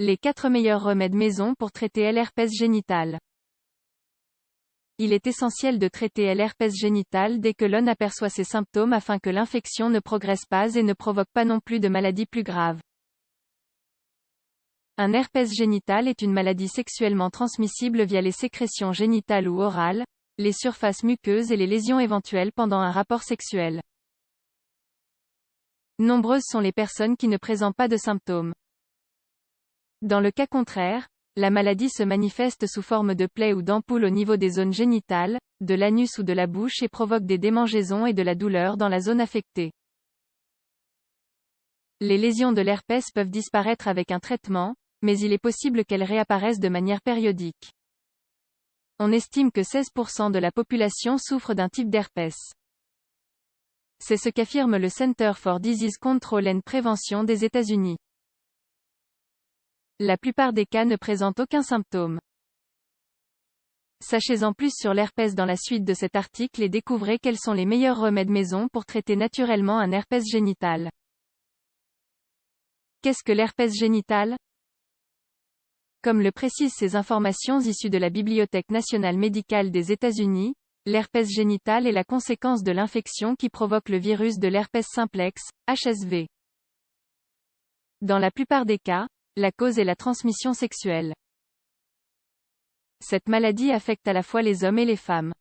Les 4 meilleurs remèdes maison pour traiter l'herpès génital. Il est essentiel de traiter l'herpès génital dès que l'on aperçoit ses symptômes afin que l'infection ne progresse pas et ne provoque pas non plus de maladies plus graves. Un herpès génital est une maladie sexuellement transmissible via les sécrétions génitales ou orales, les surfaces muqueuses et les lésions éventuelles pendant un rapport sexuel. Nombreuses sont les personnes qui ne présentent pas de symptômes. Dans le cas contraire, la maladie se manifeste sous forme de plaies ou d'ampoules au niveau des zones génitales, de l'anus ou de la bouche et provoque des démangeaisons et de la douleur dans la zone affectée. Les lésions de l'herpès peuvent disparaître avec un traitement, mais il est possible qu'elles réapparaissent de manière périodique. On estime que 16% de la population souffre d'un type d'herpès. C'est ce qu'affirme le Center for Disease Control and Prevention des États-Unis. La plupart des cas ne présentent aucun symptôme. Sachez en plus sur l'herpès dans la suite de cet article et découvrez quels sont les meilleurs remèdes maison pour traiter naturellement un herpès génital. Qu'est-ce que l'herpès génital ? Comme le précisent ces informations issues de la Bibliothèque nationale médicale des États-Unis, l'herpès génital est la conséquence de l'infection qui provoque le virus de l'herpès simplex, HSV. Dans la plupart des cas, la cause est la transmission sexuelle. Cette maladie affecte à la fois les hommes et les femmes.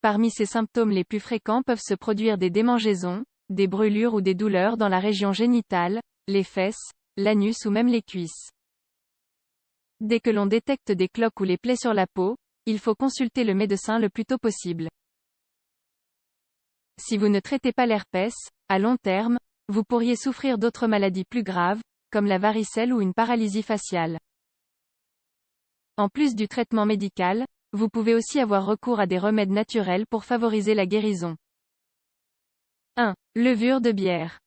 Parmi ces symptômes les plus fréquents peuvent se produire des démangeaisons, des brûlures ou des douleurs dans la région génitale, les fesses, l'anus ou même les cuisses. Dès que l'on détecte des cloques ou les plaies sur la peau, il faut consulter le médecin le plus tôt possible. Si vous ne traitez pas l'herpès, à long terme, vous pourriez souffrir d'autres maladies plus graves, comme la varicelle ou une paralysie faciale. En plus du traitement médical, vous pouvez aussi avoir recours à des remèdes naturels pour favoriser la guérison. 1. Levure de bière.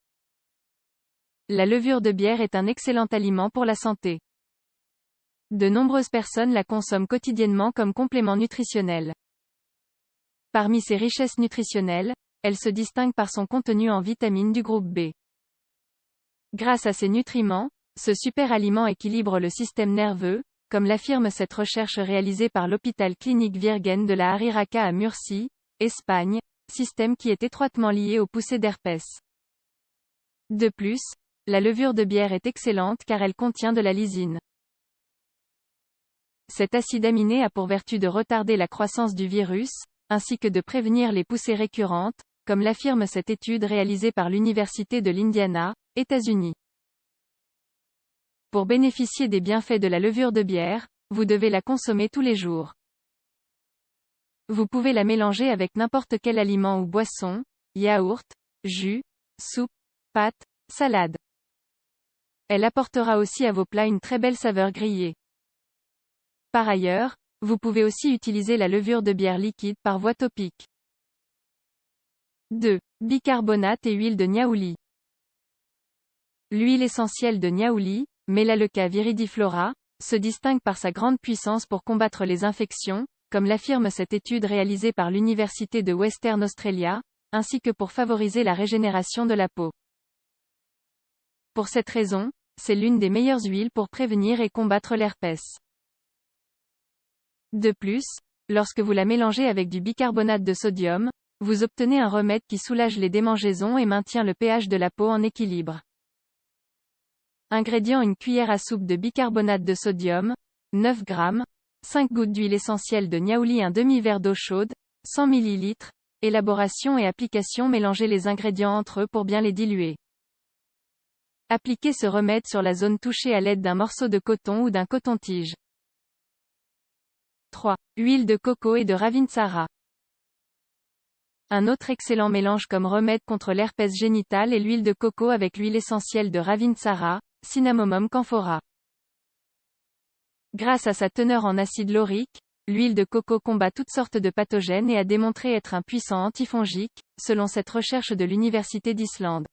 La levure de bière est un excellent aliment pour la santé. De nombreuses personnes la consomment quotidiennement comme complément nutritionnel. Parmi ses richesses nutritionnelles, elle se distingue par son contenu en vitamines du groupe B. Grâce à ces nutriments, ce super aliment équilibre le système nerveux, comme l'affirme cette recherche réalisée par l'hôpital clinique Virgen de la Hariraca à Murcie, Espagne, système qui est étroitement lié aux poussées d'herpès. De plus, la levure de bière est excellente car elle contient de la lysine. Cet acide aminé a pour vertu de retarder la croissance du virus, ainsi que de prévenir les poussées récurrentes, comme l'affirme cette étude réalisée par l'Université de l'Indiana, États-Unis. Pour bénéficier des bienfaits de la levure de bière, vous devez la consommer tous les jours. Vous pouvez la mélanger avec n'importe quel aliment ou boisson, yaourt, jus, soupe, pâte, salade. Elle apportera aussi à vos plats une très belle saveur grillée. Par ailleurs, vous pouvez aussi utiliser la levure de bière liquide par voie topique. 2. Bicarbonate et huile de niaouli. L'huile essentielle de niaouli, Melaleuca viridiflora, se distingue par sa grande puissance pour combattre les infections, comme l'affirme cette étude réalisée par l'Université de Western Australia, ainsi que pour favoriser la régénération de la peau. Pour cette raison, c'est l'une des meilleures huiles pour prévenir et combattre l'herpès. De plus, lorsque vous la mélangez avec du bicarbonate de sodium, vous obtenez un remède qui soulage les démangeaisons et maintient le pH de la peau en équilibre. Ingrédients: une cuillère à soupe de bicarbonate de sodium, 9 g, 5 gouttes d'huile essentielle de niaouli, un demi-verre d'eau chaude, 100 ml. Élaboration et application: mélangez les ingrédients entre eux pour bien les diluer. Appliquez ce remède sur la zone touchée à l'aide d'un morceau de coton ou d'un coton-tige. 3. Huile de coco et de ravintsara. Un autre excellent mélange comme remède contre l'herpès génital est l'huile de coco avec l'huile essentielle de ravintsara, Cinnamomum camphora. Grâce à sa teneur en acide laurique, l'huile de coco combat toutes sortes de pathogènes et a démontré être un puissant antifongique, selon cette recherche de l'Université d'Islande.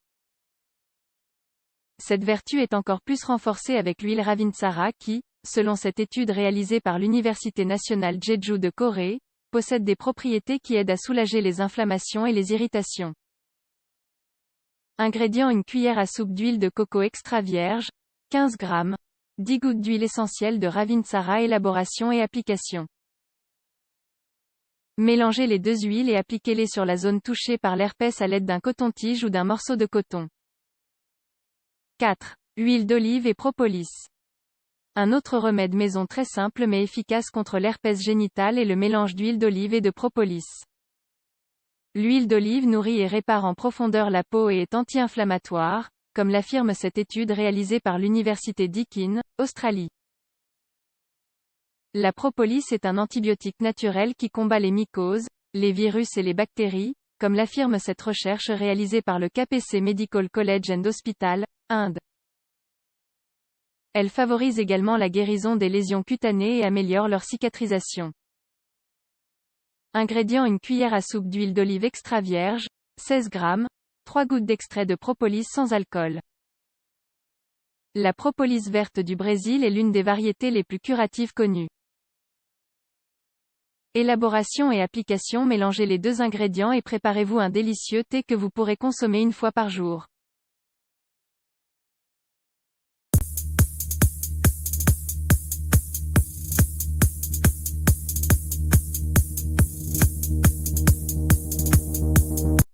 Cette vertu est encore plus renforcée avec l'huile ravintsara qui, selon cette étude réalisée par l'Université nationale Jeju de Corée, possède des propriétés qui aident à soulager les inflammations et les irritations. Ingrédients: une cuillère à soupe d'huile de coco extra vierge, 15 g. 10 gouttes d'huile essentielle de Ravinsara. Élaboration et application. Mélangez les deux huiles et appliquez-les sur la zone touchée par l'herpès à l'aide d'un coton-tige ou d'un morceau de coton. 4. Huile d'olive et propolis. Un autre remède maison très simple mais efficace contre l'herpès génital est le mélange d'huile d'olive et de propolis. L'huile d'olive nourrit et répare en profondeur la peau et est anti-inflammatoire, comme l'affirme cette étude réalisée par l'université Deakin, Australie. La propolis est un antibiotique naturel qui combat les mycoses, les virus et les bactéries, comme l'affirme cette recherche réalisée par le KPC Medical College and Hospital, Inde. Elle favorise également la guérison des lésions cutanées et améliore leur cicatrisation. Ingrédients: une cuillère à soupe d'huile d'olive extra vierge, 16 g, 3 gouttes d'extrait de propolis sans alcool. La propolis verte du Brésil est l'une des variétés les plus curatives connues. Élaboration et application: mélangez les deux ingrédients et préparez-vous un délicieux thé que vous pourrez consommer une fois par jour.